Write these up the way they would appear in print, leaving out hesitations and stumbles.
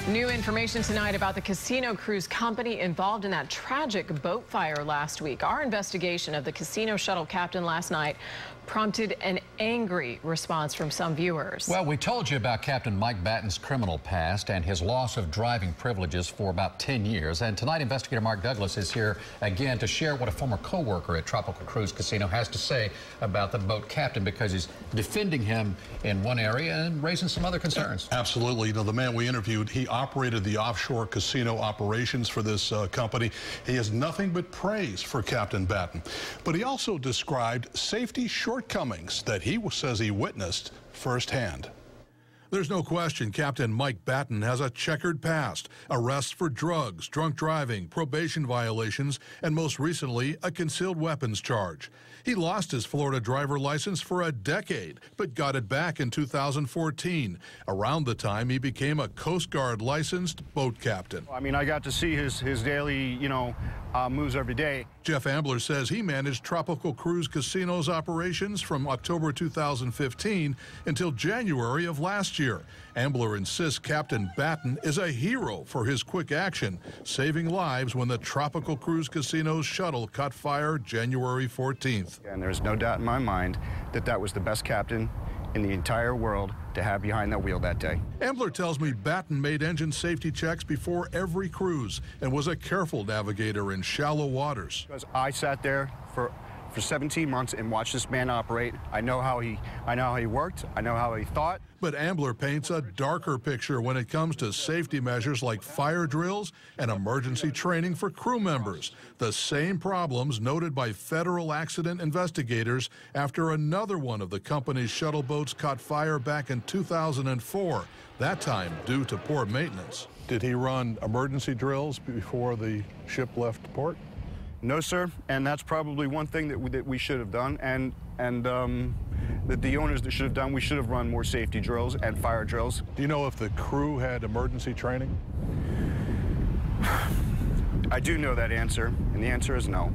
New information tonight about the casino cruise company involved in that tragic boat fire last week. Our investigation of the casino shuttle captain last night prompted an angry response from some viewers. Well, we told you about Captain Mike Batten's criminal past and his loss of driving privileges for about 10 years. And tonight, investigator Mark Douglas is here again to share what a former co-worker at Tropical Cruise Casino has to say about the boat captain, because he's defending him in one area and raising some other concerns. Absolutely. You know, the man we interviewed, he operated the offshore casino operations for this company. He has nothing but praise for Captain Batten. But he also described safety shortcomings that he says he witnessed firsthand. There's no question Captain Mike Batten has a checkered past. Arrests for drugs, drunk driving, probation violations, and most recently, a concealed weapons charge. He lost his Florida driver license for a decade, but got it back in 2014. Around the time he became a Coast Guard licensed boat captain. I mean, I got to see his daily, moves every day. Jeff Ambler says he managed Tropical Cruise Casino's operations from October 2015 until January of last year. Ambler insists Captain Batten is a hero for his quick action, saving lives when the Tropical Cruise Casino's shuttle caught fire January 14th. And there's no doubt in my mind that that was the best captain in the entire world to have behind that wheel that day. Ambler tells me Batten made engine safety checks before every cruise and was a careful navigator in shallow waters. Because I sat there for 17 months and watched this man operate. I know how he worked. I know how he thought. But Ambler paints a darker picture when it comes to safety measures like fire drills and emergency training for crew members. The same problems noted by federal accident investigators after another one of the company's shuttle boats caught fire back in 2004, that time due to poor maintenance. Did he run emergency drills before the ship left port? No, sir, and that's probably one thing that we should have done, and that the owners that should have done. We should have run more safety drills and fire drills. Do you know if the crew had emergency training? I do know that answer, and the answer is no.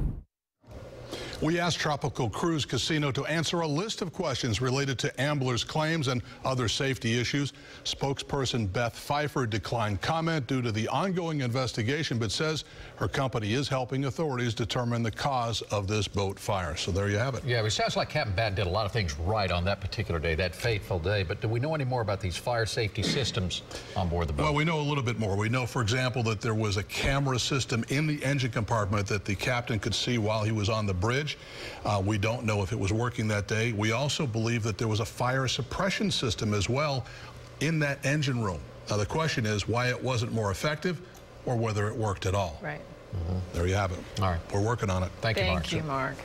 We asked Tropical Cruise Casino to answer a list of questions related to Ambler's claims and other safety issues. Spokesperson Beth Pfeiffer declined comment due to the ongoing investigation, but says her company is helping authorities determine the cause of this boat fire. So there you have it. Yeah, it sounds like Captain Batten did a lot of things right on that particular day, that fateful day. But do we know any more about these fire safety systems on board the boat? Well, we know a little bit more. We know, for example, that there was a camera system in the engine compartment that the captain could see while he was on the bridge. We don't know if it was working that day. We also believe that there was a fire suppression system as well in that engine room. Now, the question is why it wasn't more effective or whether it worked at all. Right. There you have it. All right. We're working on it. Thank you, Mark. Thank you, Mark.